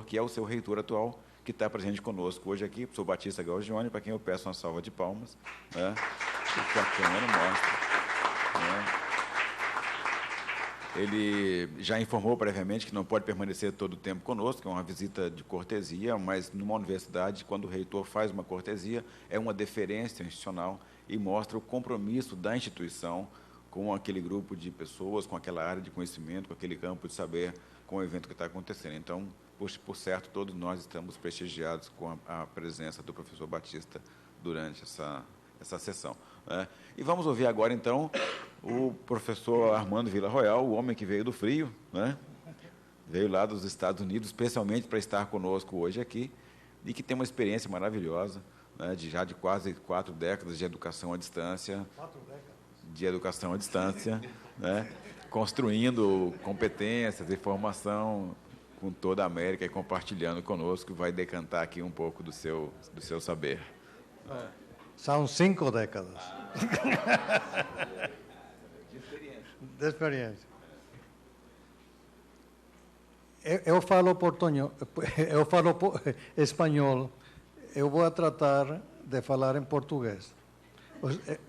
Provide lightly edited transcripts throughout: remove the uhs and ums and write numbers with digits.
que é o seu reitor atual, que está presente conosco hoje aqui, o professor Batista Gaugione, para quem eu peço uma salva de palmas, né, que a câmera mostra. Né. Ele já informou previamente que não pode permanecer todo o tempo conosco, é uma visita de cortesia, mas numa universidade, quando o reitor faz uma cortesia, é uma deferência institucional e mostra o compromisso da instituição com aquele grupo de pessoas, com aquela área de conhecimento, com aquele campo de saber, com o evento que está acontecendo. Então, por certo, todos nós estamos prestigiados com a presença do professor Batista durante essa sessão. Né? E vamos ouvir agora, então, o professor Armando Villarroel, o homem que veio do frio, né? Veio lá dos Estados Unidos, especialmente para estar conosco hoje aqui, e que tem uma experiência maravilhosa, né, já de quase 4 décadas de educação à distância. 4 décadas? De educação à distância, né, construindo competências e formação com toda a América e compartilhando conosco, vai decantar aqui um pouco do seu saber. São 5 décadas. De experiência. Eu falo portunhol, eu falo espanhol, eu vou tratar de falar em português.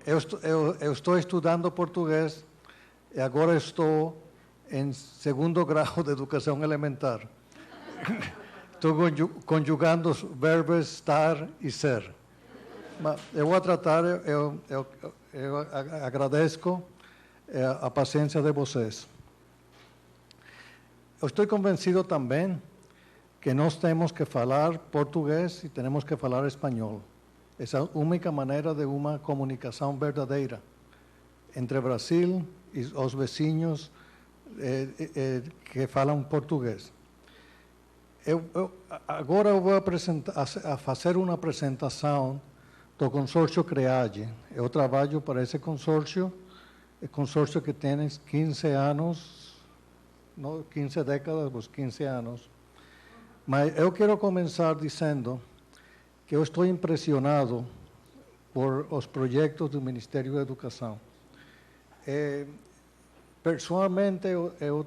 Eu estou estudando português e agora estou em 2º grau de educação elementar. Estou conjugando os verbos estar e ser. Mas eu vou tratar, eu agradeço a paciência de vocês. Eu estou convencido também que nós temos que falar português e temos que falar espanhol. Essa é a única maneira de uma comunicação verdadeira entre Brasil e os vizinhos que falam português. Agora eu vou fazer uma apresentação do consórcio CREAGE. Eu trabalho para esse consórcio, consórcio que tem 15 anos, não, 15 décadas, 15 anos. Mas eu quero começar dizendo que eu estou impressionado por os projetos do Ministério da Educação. Pessoalmente, eu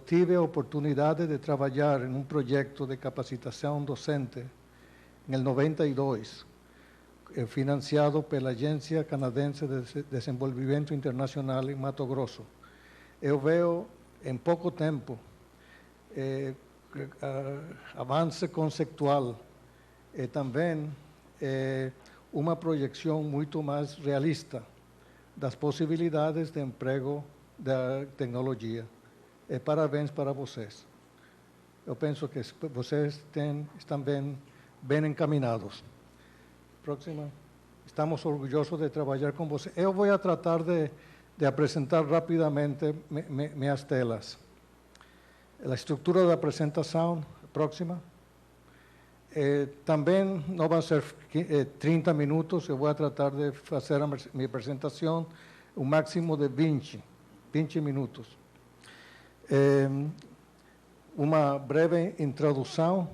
tive a oportunidade de trabalhar em um projeto de capacitação docente em 92, financiado pela Agência Canadense de Desenvolvimento Internacional em Mato Grosso. Eu vejo, em pouco tempo, avanço conceitual e também uma projeção muito mais realista das possibilidades de emprego da tecnologia. Parabéns para vocês. Eu penso que vocês estão bem encaminados. Próxima. Estamos orgulhosos de trabalhar com vocês. Eu vou tratar de apresentar rapidamente minhas telas. A estrutura da apresentação, próxima. Também não vai ser 30 minutos, eu vou tratar de fazer a minha apresentação um máximo de 20 minutos. Uma breve introdução,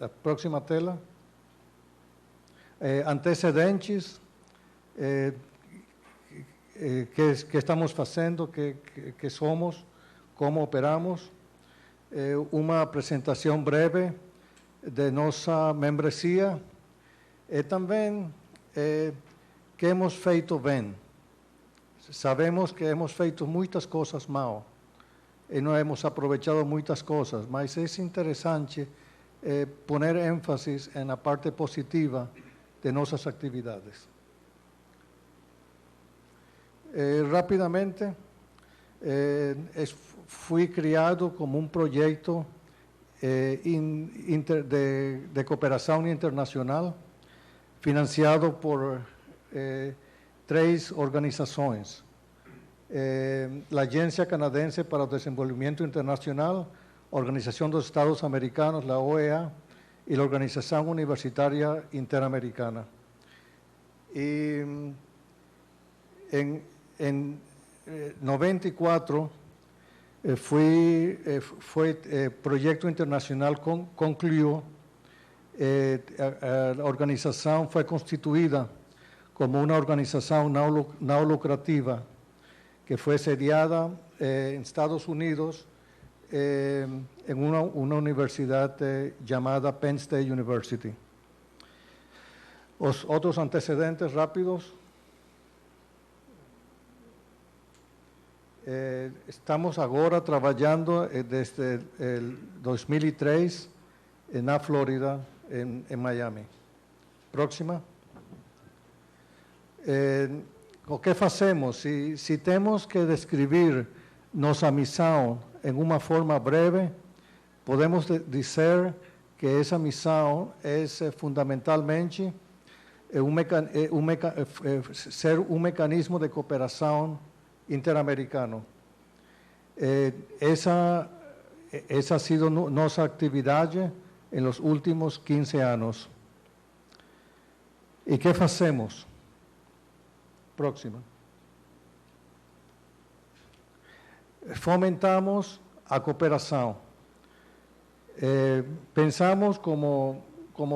a próxima tela. Antecedentes que estamos fazendo, que somos, como operamos. Uma apresentação breve de nossa membresia e também que hemos feito bem. Sabemos que hemos feito muitas coisas mal e não hemos aproveitado muitas coisas, mas é interessante poner ênfase na parte positiva de nossas atividades. Rapidamente, fui criado como um projeto de cooperação internacional, financiado por 3 organizações. A Agência Canadense para o Desenvolvimento Internacional, a Organização dos Estados Americanos, a OEA, e a Organização Universitária Interamericana. E em 94, projeto internacional concluiu, a organização foi constituída como uma organização não lucrativa, que foi sediada em Estados Unidos en una universidad llamada Penn State University. Otros antecedentes rápidos. Estamos ahora trabajando desde el 2003 en la Florida, en Miami. Próxima. O que hacemos? Si tenemos que describir nuestra misión en una forma breve, podemos decir que esa misión es fundamentalmente ser un mecanismo de cooperación interamericano. Esa ha sido nuestra actividad en los últimos 15 años. ¿Y qué hacemos? Próxima. Fomentamos a cooperación. Pensamos como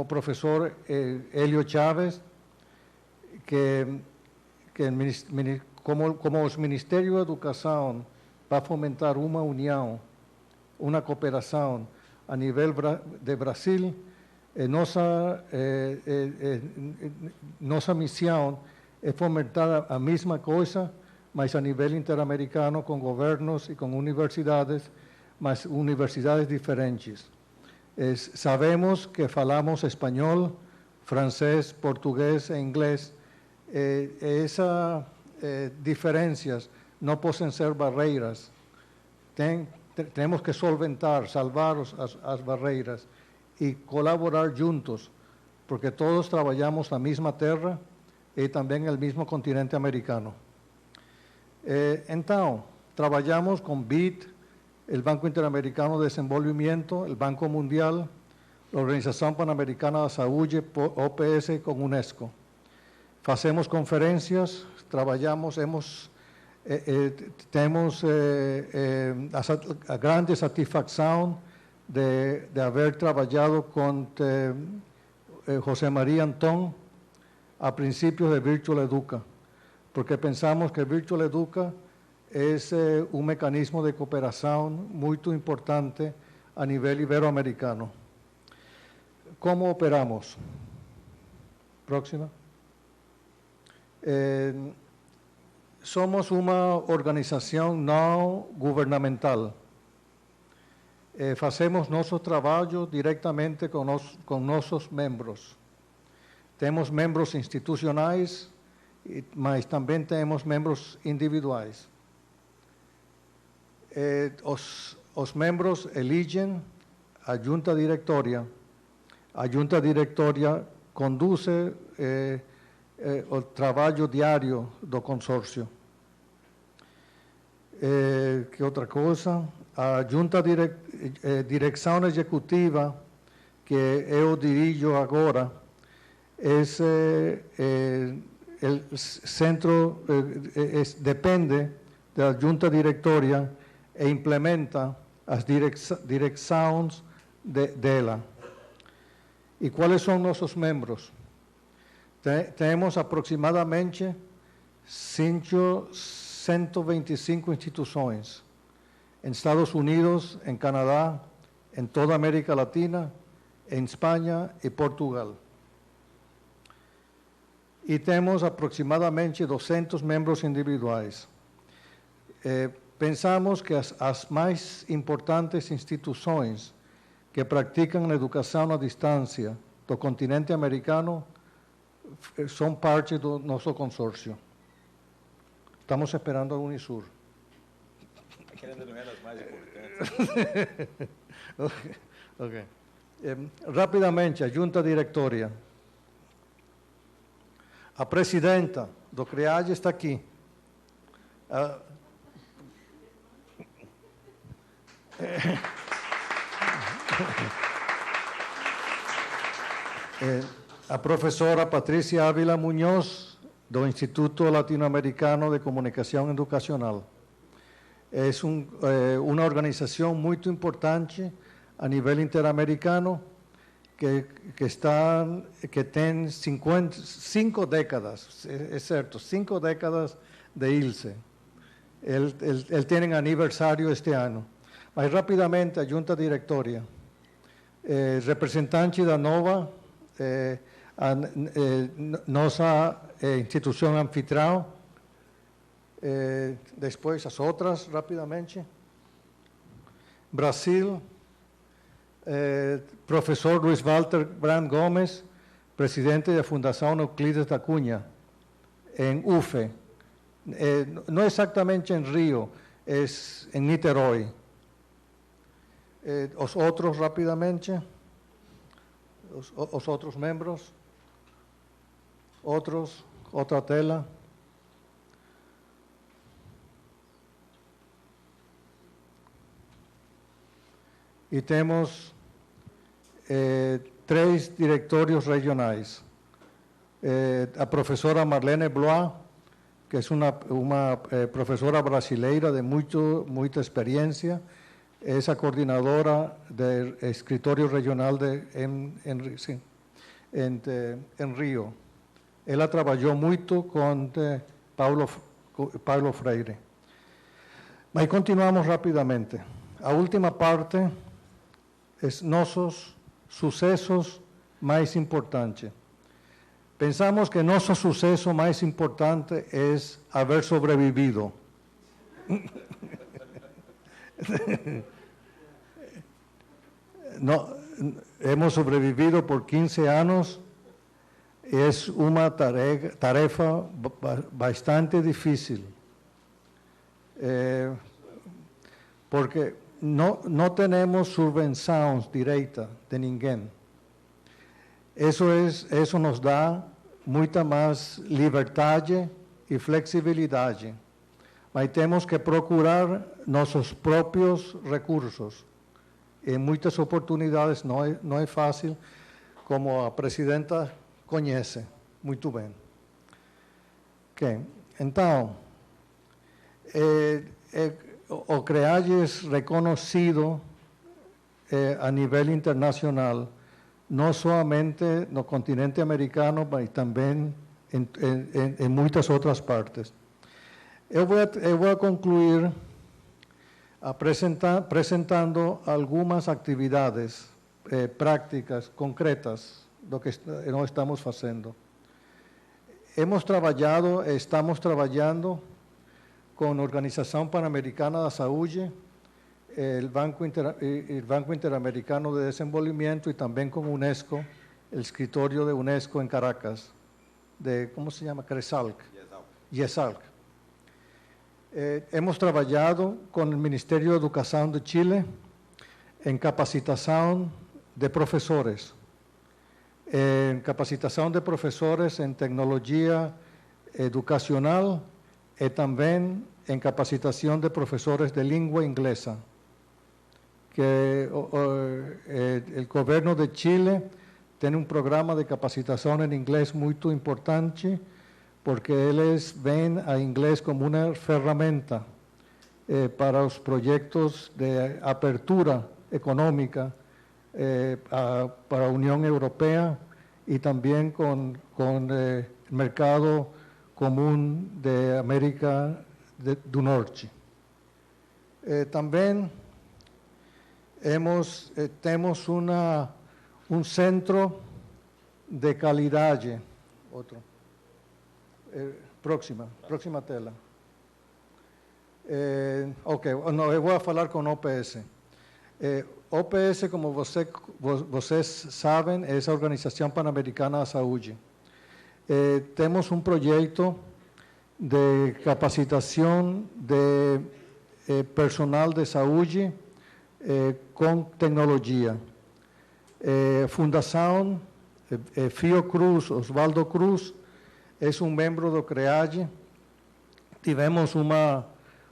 profesor Helio Chávez que como el Ministerio de Educación va a fomentar una unión, una cooperación a nivel de Brasil, nuestra misión es fomentar la misma cosa, mas a nivel interamericano con gobiernos y con universidades, mas universidades diferentes. Sabemos que falamos español, francés, portugués e inglés. Esas diferencias no pueden ser barreras. Tenemos que salvar las barreras y colaborar juntos, porque todos trabajamos la misma tierra y también el mismo continente americano. Entonces, trabajamos con BID, el Banco Interamericano de Desenvolvimiento, el Banco Mundial, la Organización Panamericana de Salud, OPS, con UNESCO. Hacemos conferencias, trabajamos, tenemos a grande satisfacción de haber trabajado con José María Antón a principios de Virtual Educa, porque pensamos que Virtual Educa es un mecanismo de cooperación muy importante a nivel iberoamericano. ¿Cómo operamos? Próxima. Somos una organización no gubernamental. Hacemos nuestro trabajo directamente con nuestros miembros. Tenemos miembros institucionales, mas también tenemos miembros individuales. Los miembros eligen a junta directoria. A junta directoria conduce el trabajo diario del consorcio. ¿Qué otra cosa? A junta dirección ejecutiva que yo dirijo ahora es el centro, depende de la junta directoria e implementa las direcciones de ella. ¿Y cuáles son nuestros miembros? Tenemos aproximadamente 125 instituciones en Estados Unidos, en Canadá, en toda América Latina, en España y Portugal. Y tenemos aproximadamente 200 miembros individuales. Pensamos que las más importantes instituciones que practican la educación a distancia del continente americano son parte de nuestro consorcio. Estamos esperando a Unisur. Okay. Rápidamente, a junta directoria. A presidenta do CREAD está aqui. A professora Patrícia Ávila Muñoz, do Instituto Latino-Americano de Comunicação Educacional. É uma organização muito importante a nível interamericano que tem 5 décadas, é certo, 5 décadas de ILSE. Ele tem aniversário este ano. Mas rapidamente, a junta diretória. Representante da NOVA, nossa instituição anfitriã, depois as outras, rapidamente. Brasil, professor Luiz Walter Brand Gomes, presidente da Fundação Euclides da Cunha, em UFE. Não exatamente em Rio, é em Niterói. Os outros, rapidamente, os outros membros, outra tela. E temos 3 diretórios regionais. A professora Marlene Blois, que é uma professora brasileira de muita experiência, é a coordenadora do escritório regional em Rio. Ela trabalhou muito com Paulo Freire. Mas continuamos rapidamente. A última parte é nossos sucessos mais importantes. Pensamos que nosso sucesso mais importante é haver sobrevivido. No, hemos sobrevivido por 15 anos. É uma tarefa bastante difícil. Porque não temos subvenções diretas de ninguém. Isso nos dá muita mais liberdade e flexibilidade. Mas temos que procurar nossos próprios recursos. Em muitas oportunidades não é fácil, como a presidenta conhece muito bem. Okay. Então, o CREAGE é reconhecido a nível internacional, não somente no continente americano, mas também em muitas outras partes. Eu vou concluir apresentando algumas atividades práticas, concretas, do que nós estamos fazendo. Estamos trabalhando com a Organização Pan-Americana da Saúde, o Banco Interamericano de Desenvolvimento e também com a Unesco, o escritório de Unesco em Caracas, ¿cómo se llama? YESALC. Hemos trabalhado com o Ministério da Educação de Chile em capacitação de professores, em tecnologia educacional e também em capacitação de professores de língua inglesa. Que o governo de Chile tem um programa de capacitação em inglês muito importante, porque eles veem a inglês como uma ferramenta para os projetos de abertura econômica para a União Europeia e também com o mercado comum de América do Norte. Também temos centro de qualidade. Próxima tela. Eu vou falar com OPS. OPS, como vocês sabem, é a Organização Pan-Americana da Saúde. Temos um projeto de capacitação de personal de saúde com tecnologia. Fundação Fiocruz, Osvaldo Cruz, é um membro do CREAGE. Tivemos uma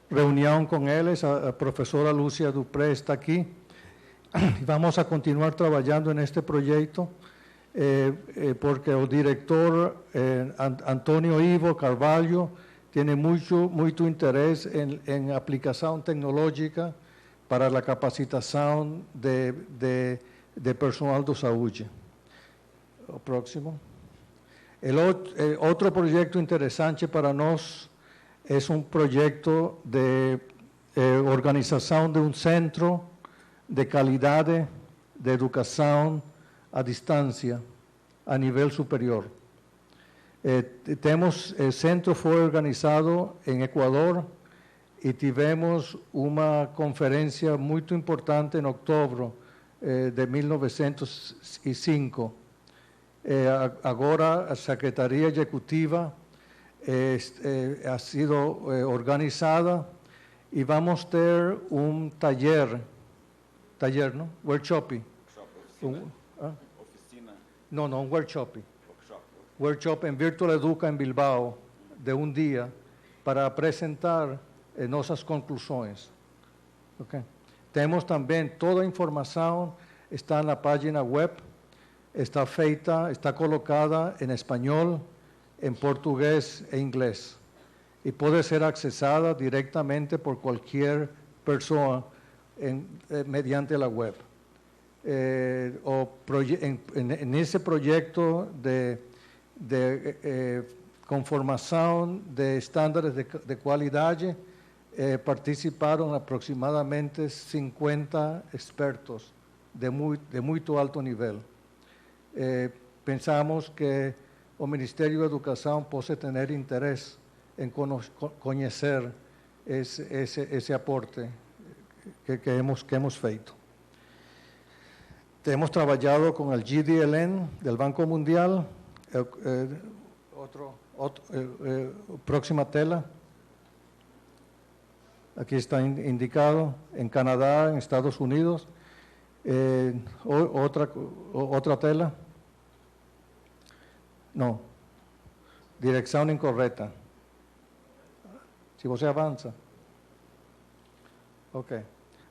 reunião com eles, a professora Lúcia Dupré está aqui. Vamos a continuar trabalhando neste projeto, porque o diretor Antônio Ivo Carvalho tem muito interesse em aplicação tecnológica para a capacitação de personal de saúde. O próximo. Outro projeto interessante para nós é um projeto de organização de um centro de qualidade de educação à distância, a nível superior. O centro foi organizado em Equador e tivemos uma conferência muito importante em outubro de 1905. Agora a Secretaria Executiva ha sido organizada e vamos ter um taller, não? Workshop. Oficina. No, un workshop. Workshop en Virtual Educa en Bilbao, de un día, para presentar nuestras conclusiones. Okay. Tenemos también toda información, está en la página web, está feita, está colocada en español, en portugués e inglés. Y puede ser accesada directamente por cualquier persona mediante la web. En ese proyecto de conformación de estándares de calidad participaron aproximadamente 50 expertos de muy alto nivel. Pensamos que el Ministerio de Educación puede tener interés en conocer ese aporte que hemos feito. Hemos trabajado con el GDLN del Banco Mundial. Próxima tela. Aquí está indicado, en Canadá, en Estados Unidos. Otra tela. No. Dirección incorrecta. Si você avanza. Ok.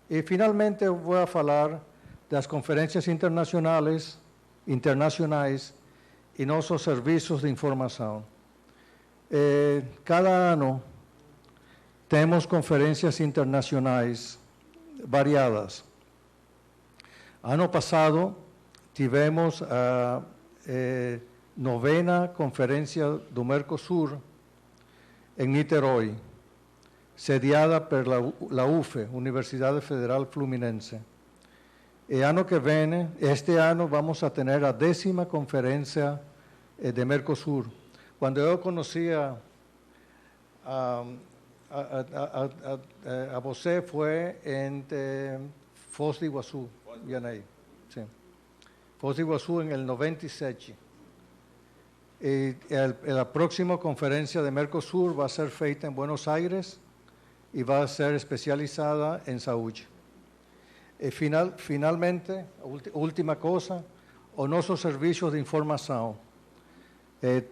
Y finalmente voy a hablar de las conferencias internacionales y nuestros servicios de información. Cada año tenemos conferencias internacionales variadas. Año pasado tivemos a 9ª conferencia do Mercosur en Niterói, sediada por la UFE, Universidad Federal Fluminense. Este año vamos a tener la 10ª conferencia de Mercosur. Cuando yo conocía a você fue en Foz do Iguazú, Vianney. Sí. Foz do Iguazú en el 97. La próxima conferencia de Mercosur va a ser feita en Buenos Aires y va a ser especializada en salud. Finalmente, última cosa, nuestros servicios de información.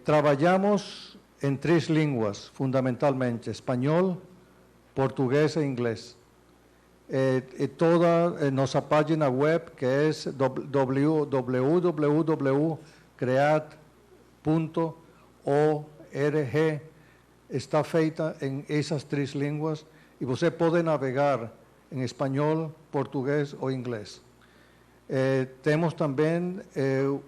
Trabajamos en 3 lenguas, fundamentalmente, español, portugués e inglés. Toda nuestra página web, que es www.creat.org, está feita en esas 3 lenguas y usted puede navegar en español, portugués o inglés. Tenemos también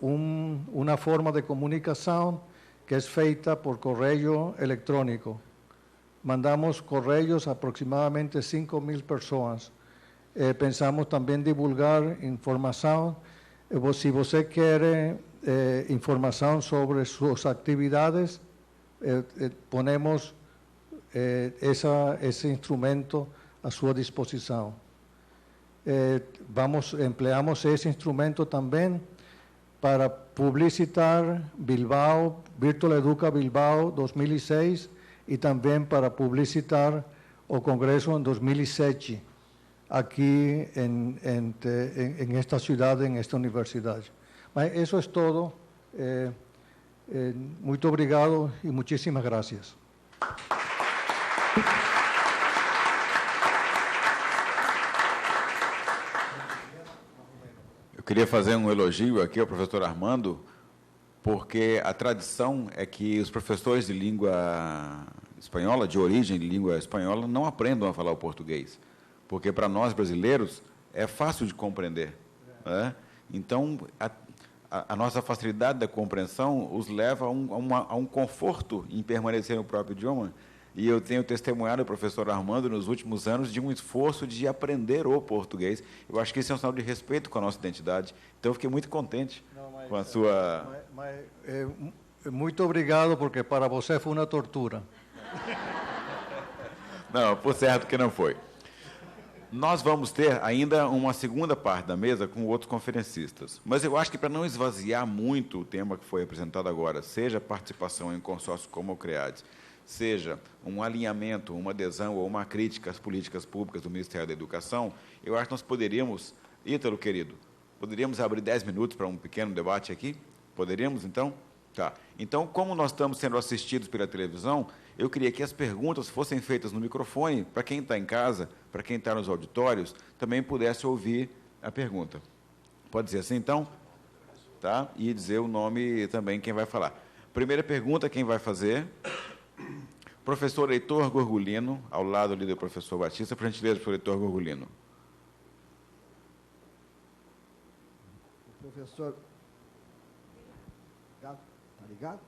una forma de comunicación que es feita por correo electrónico. Mandamos correos a aproximadamente 5.000 personas. Pensamos también divulgar información. Si usted quiere información sobre sus actividades, ponemos ese instrumento a su disposición. Empleamos ese instrumento también para publicitar Bilbao, Virtual Educa Bilbao 2006 y también para publicitar el Congreso en 2007 aquí en esta ciudad, en esta universidad. Eso es todo. Muy obrigado y muchísimas gracias. Eu queria fazer um elogio aqui ao professor Armando, porque a tradição é que os professores de língua espanhola, de origem de língua espanhola, não aprendam a falar o português, porque para nós brasileiros é fácil de compreender, né? Então, a nossa facilidade da compreensão os leva a um conforto em permanecer no próprio idioma E eu tenho testemunhado o professor Armando, nos últimos anos, de um esforço de aprender o português. Eu acho que isso é um sinal de respeito com a nossa identidade. Então, eu fiquei muito contente com a sua... Muito obrigado, porque para você foi uma tortura. Não, por certo que não foi. Nós vamos ter ainda uma segunda parte da mesa com outros conferencistas. Mas eu acho que, para não esvaziar muito o tema que foi apresentado agora, seja participação em consórcio como o CREADES, seja um alinhamento, uma adesão ou uma crítica às políticas públicas do Ministério da Educação, eu acho que nós poderíamos, Ítalo, querido, poderíamos abrir 10 minutos para um pequeno debate aqui? Poderíamos, então? Tá. Então, como nós estamos sendo assistidos pela televisão, eu queria que as perguntas fossem feitas no microfone, para quem está em casa, para quem está nos auditórios, também pudesse ouvir a pergunta. Pode ser assim, então? Tá? E dizer o nome também, quem vai falar. Primeira pergunta, quem vai fazer? Professor Heitor Gorgulino, ao lado ali do professor Batista. Por gentileza, professor Heitor Gorgulino. O professor... Está ligado?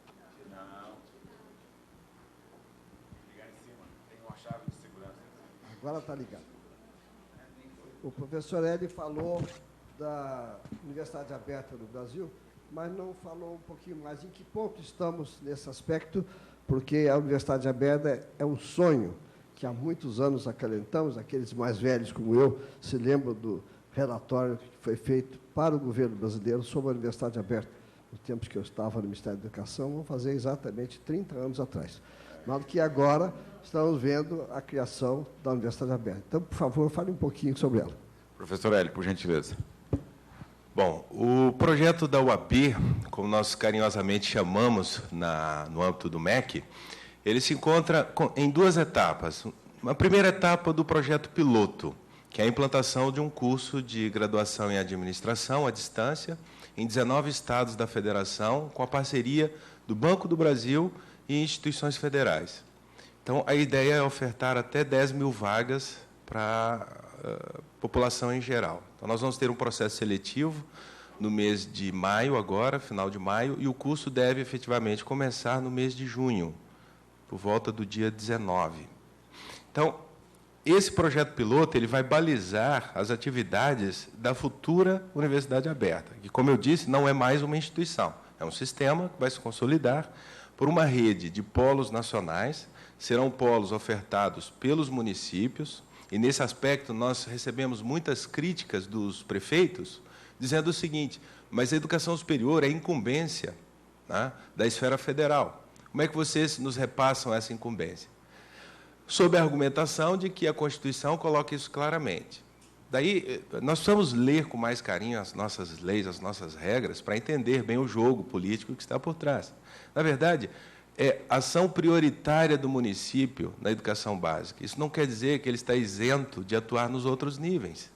Não. Ligar em cima. Tem uma chave de segurança. Agora está ligado. O professor Hélio falou da Universidade Aberta do Brasil, mas não falou um pouquinho mais em que ponto estamos nesse aspecto, porque a Universidade Aberta é um sonho que há muitos anos acalentamos. Aqueles mais velhos como eu se lembram do relatório que foi feito para o governo brasileiro sobre a Universidade Aberta, nos tempos que eu estava no Ministério da Educação, vão fazer exatamente 30 anos atrás. Mas que agora estamos vendo a criação da Universidade Aberta. Então, por favor, fale um pouquinho sobre ela. Professor Hélio, por gentileza. Bom, o projeto da UAB, como nós carinhosamente chamamos no âmbito do MEC, ele se encontra em duas etapas. Uma primeira etapa do projeto piloto, que é a implantação de um curso de graduação em administração à distância em 19 estados da federação, com a parceria do Banco do Brasil e instituições federais. Então, a ideia é ofertar até 10 mil vagas para a população em geral. Então, nós vamos ter um processo seletivo no mês de maio, agora, final de maio, e o curso deve efetivamente começar no mês de junho, por volta do dia 19. Então, esse projeto piloto ele vai balizar as atividades da futura Universidade Aberta, que, como eu disse, não é mais uma instituição, é um sistema que vai se consolidar por uma rede de polos nacionais. Serão polos ofertados pelos municípios, e, nesse aspecto, nós recebemos muitas críticas dos prefeitos, dizendo o seguinte: mas a educação superior é incumbência, né, da esfera federal. Como é que vocês nos repassam essa incumbência? Sob a argumentação de que a Constituição coloca isso claramente. Daí, nós precisamos ler com mais carinho as nossas leis, as nossas regras, para entender bem o jogo político que está por trás. Na verdade, é ação prioritária do município na educação básica. Isso não quer dizer que ele está isento de atuar nos outros níveis.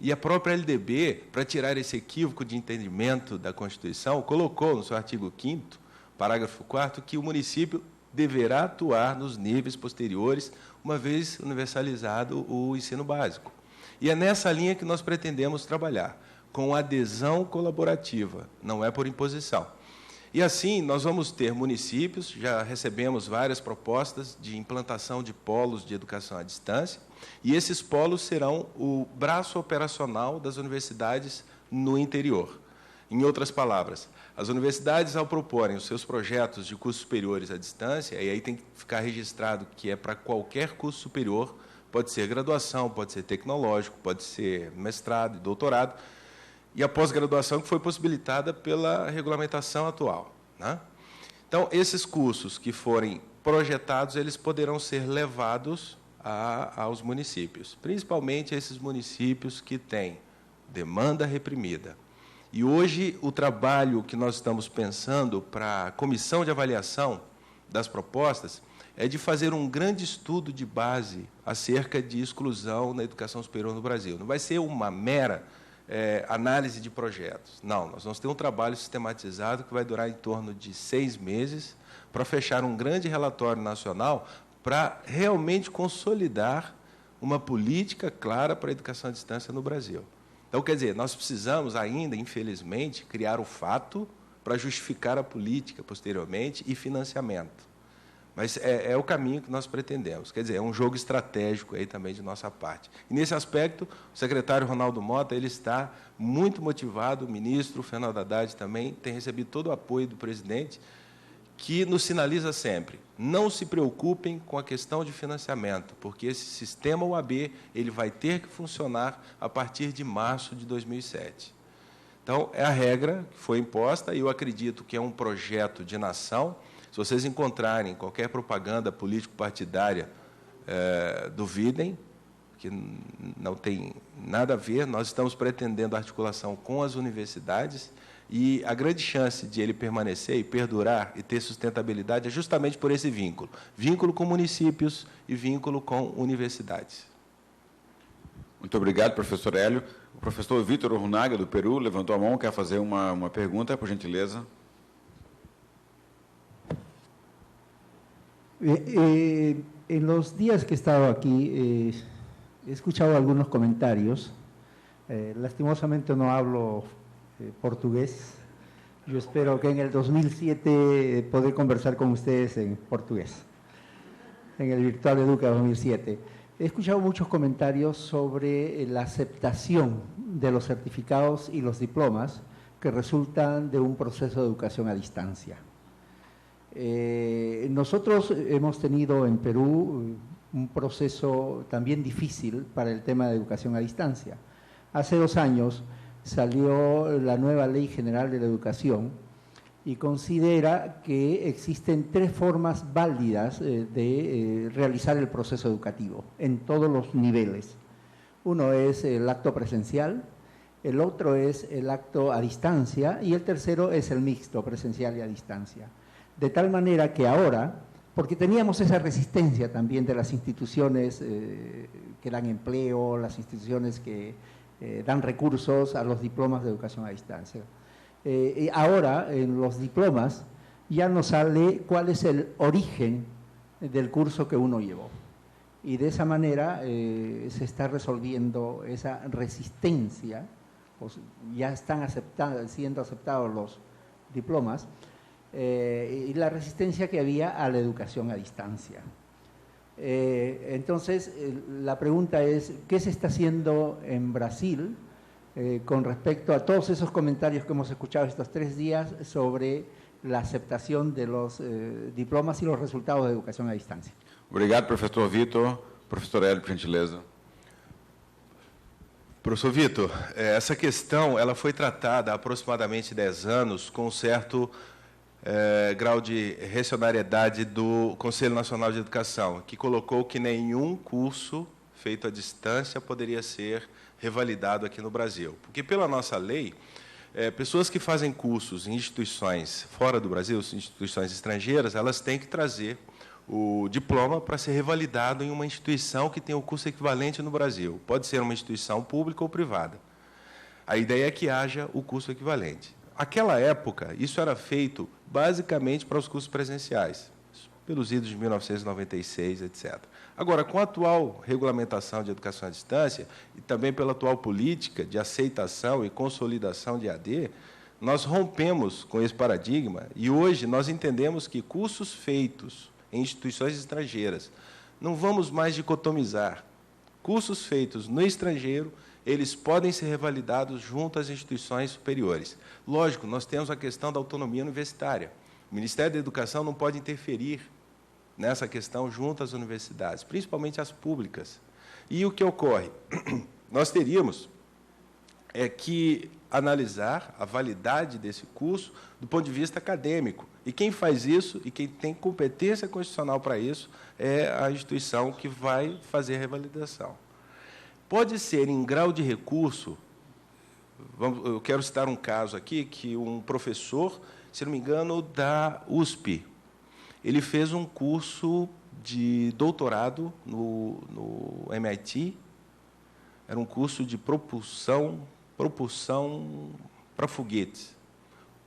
E a própria LDB, para tirar esse equívoco de entendimento da Constituição, colocou no seu artigo 5º, parágrafo 4º, que o município deverá atuar nos níveis posteriores, uma vez universalizado o ensino básico. E é nessa linha que nós pretendemos trabalhar, com adesão colaborativa, não é por imposição. E, assim, nós vamos ter municípios, já recebemos várias propostas de implantação de polos de educação à distância, e esses polos serão o braço operacional das universidades no interior. Em outras palavras, as universidades, ao proporem os seus projetos de cursos superiores à distância, e aí tem que ficar registrado que é para qualquer curso superior, pode ser graduação, pode ser tecnológico, pode ser mestrado e doutorado, e a pós-graduação que foi possibilitada pela regulamentação atual, né? Então, esses cursos que forem projetados, eles poderão ser levados aos municípios, principalmente esses municípios que têm demanda reprimida. E hoje o trabalho que nós estamos pensando para a comissão de avaliação das propostas é de fazer um grande estudo de base acerca de exclusão na educação superior no Brasil. Não vai ser uma mera análise de projetos. Não, nós vamos ter um trabalho sistematizado que vai durar em torno de 6 meses para fechar um grande relatório nacional para realmente consolidar uma política clara para a educação à distância no Brasil. Então, quer dizer, nós precisamos ainda, infelizmente, criar o fato para justificar a política posteriormente e financiamento. Mas é o caminho que nós pretendemos. Quer dizer, é um jogo estratégico aí também de nossa parte. E, nesse aspecto, o secretário Ronaldo Mota ele está muito motivado, o ministro Fernando Haddad também tem recebido todo o apoio do presidente, que nos sinaliza sempre, não se preocupem com a questão de financiamento, porque esse sistema UAB ele vai ter que funcionar a partir de março de 2007. Então, é a regra que foi imposta, e eu acredito que é um projeto de nação. Se vocês encontrarem qualquer propaganda político-partidária, duvidem, que não tem nada a ver. Nós estamos pretendendo articulação com as universidades, e a grande chance de ele permanecer e perdurar e ter sustentabilidade é justamente por esse vínculo. Vínculo com municípios e vínculo com universidades. Muito obrigado, professor Hélio. O professor Vítor Urrunaga, do Peru, levantou a mão, quer fazer uma pergunta, por gentileza. En los días que he estado aquí, he escuchado algunos comentarios. Lastimosamente no hablo portugués. Yo espero que en el 2007 poder conversar con ustedes en portugués, en el Virtual Educa 2007. He escuchado muchos comentarios sobre la aceptación de los certificados y los diplomas que resultan de un proceso de educación a distancia. Nosotros hemos tenido en Perú un proceso también difícil para el tema de educación a distancia. Hace 2 años salió la nueva Ley General de la Educación y considera que existen 3 formas válidas de realizar el proceso educativo en todos los niveles. Uno es el acto presencial, el otro es el acto a distancia y el tercero es el mixto, presencial y a distancia. De tal manera que ahora, porque teníamos esa resistencia también de las instituciones que dan empleo, las instituciones que dan recursos a los diplomas de educación a distancia. Y ahora, en los diplomas, ya nos sale cuál es el origen del curso que uno llevó. Y de esa manera se está resolviendo esa resistencia, pues ya están siendo aceptados los diplomas, y la resistencia que había a la educación a distancia. Entonces, la pregunta es, ¿qué se está haciendo en Brasil con respecto a todos esos comentarios que hemos escuchado estos 3 días sobre la aceptación de los diplomas y los resultados de educación a distancia? Obrigado, professor Vitor. Professor Hélio, por gentileza. Professor Vitor, essa questão ela foi tratada há aproximadamente 10 anos com um certo grau de racionalidade do Conselho Nacional de Educação, que colocou que nenhum curso feito à distância poderia ser revalidado aqui no Brasil. Porque, pela nossa lei, pessoas que fazem cursos em instituições fora do Brasil, instituições estrangeiras, elas têm que trazer o diploma para ser revalidado em uma instituição que tem o curso equivalente no Brasil. Pode ser uma instituição pública ou privada. A ideia é que haja o curso equivalente. Naquela época, isso era feito basicamente para os cursos presenciais, pelos idos de 1996, etc. Agora, com a atual regulamentação de educação à distância e também pela atual política de aceitação e consolidação de AD, nós rompemos com esse paradigma e hoje nós entendemos que cursos feitos em instituições estrangeiras, não vamos mais dicotomizar. Cursos feitos no estrangeiro, eles podem ser revalidados junto às instituições superiores. Lógico, nós temos a questão da autonomia universitária. O Ministério da Educação não pode interferir nessa questão junto às universidades, principalmente as públicas. E o que ocorre? Nós teríamos que analisar a validade desse curso do ponto de vista acadêmico. E quem faz isso, e quem tem competência constitucional para isso, é a instituição que vai fazer a revalidação. Pode ser em grau de recurso, eu quero citar um caso aqui, que um professor, se não me engano, da USP, ele fez um curso de doutorado no MIT, era um curso de propulsão para foguetes,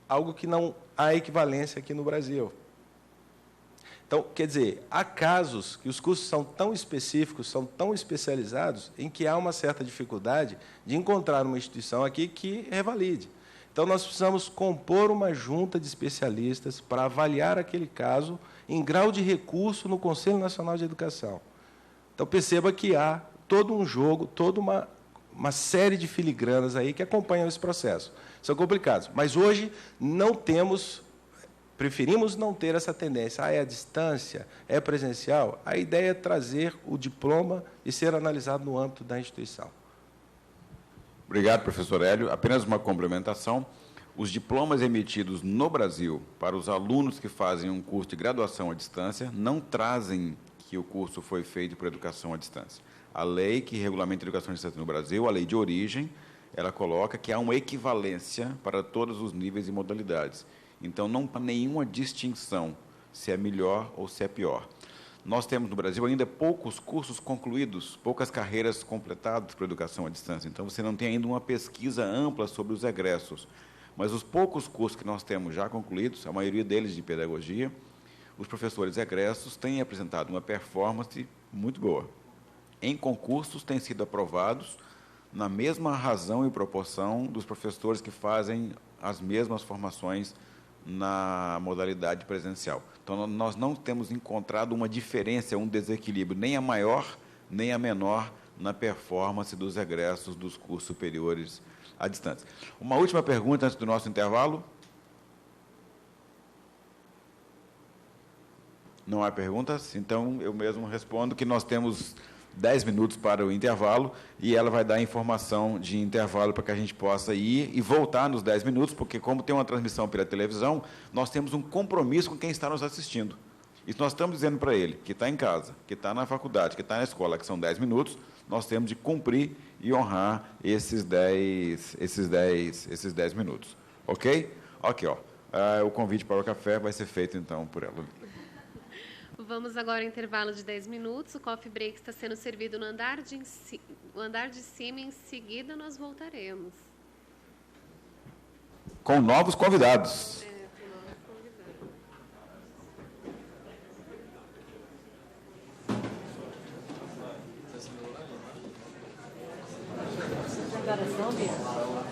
algo que não há equivalência aqui no Brasil. Então, quer dizer, há casos que os cursos são tão específicos, são tão especializados, em que há uma certa dificuldade de encontrar uma instituição aqui que revalide. Então, nós precisamos compor uma junta de especialistas para avaliar aquele caso em grau de recurso no Conselho Nacional de Educação. Então, perceba que há todo um jogo, toda uma série de filigranas aí que acompanham esse processo. São complicados. Mas, hoje, preferimos não ter essa tendência. É à distância? É presencial? A ideia é trazer o diploma e ser analisado no âmbito da instituição. Obrigado, professor Hélio. Apenas uma complementação. Os diplomas emitidos no Brasil para os alunos que fazem um curso de graduação à distância não trazem que o curso foi feito por educação à distância. A lei que regulamenta a educação à distância no Brasil, a lei de origem, ela coloca que há uma equivalência para todos os níveis e modalidades. Então, não há nenhuma distinção se é melhor ou se é pior. Nós temos no Brasil ainda poucos cursos concluídos, poucas carreiras completadas por educação à distância. Então, você não tem ainda uma pesquisa ampla sobre os egressos. Mas os poucos cursos que nós temos já concluídos, a maioria deles de pedagogia, os professores egressos têm apresentado uma performance muito boa. Em concursos, têm sido aprovados na mesma razão e proporção dos professores que fazem as mesmas formações na modalidade presencial. Então, nós não temos encontrado uma diferença, um desequilíbrio, nem a maior, nem a menor, na performance dos egressos dos cursos superiores à distância. Uma última pergunta antes do nosso intervalo. Não há perguntas? Então, eu mesmo respondo que nós temos 10 minutos para o intervalo e ela vai dar informação de intervalo para que a gente possa ir e voltar nos 10 minutos, porque como tem uma transmissão pela televisão, nós temos um compromisso com quem está nos assistindo. E nós estamos dizendo para ele, que está em casa, que está na faculdade, que está na escola, que são 10 minutos, nós temos de cumprir e honrar esses 10 minutos. Ok? Aqui, ó. O convite para o café vai ser feito, então, por ela. Vamos agora ao intervalo de 10 minutos. O coffee break está sendo servido no andar de cima. Em seguida, nós voltaremos. Com novos convidados. Com novos convidados.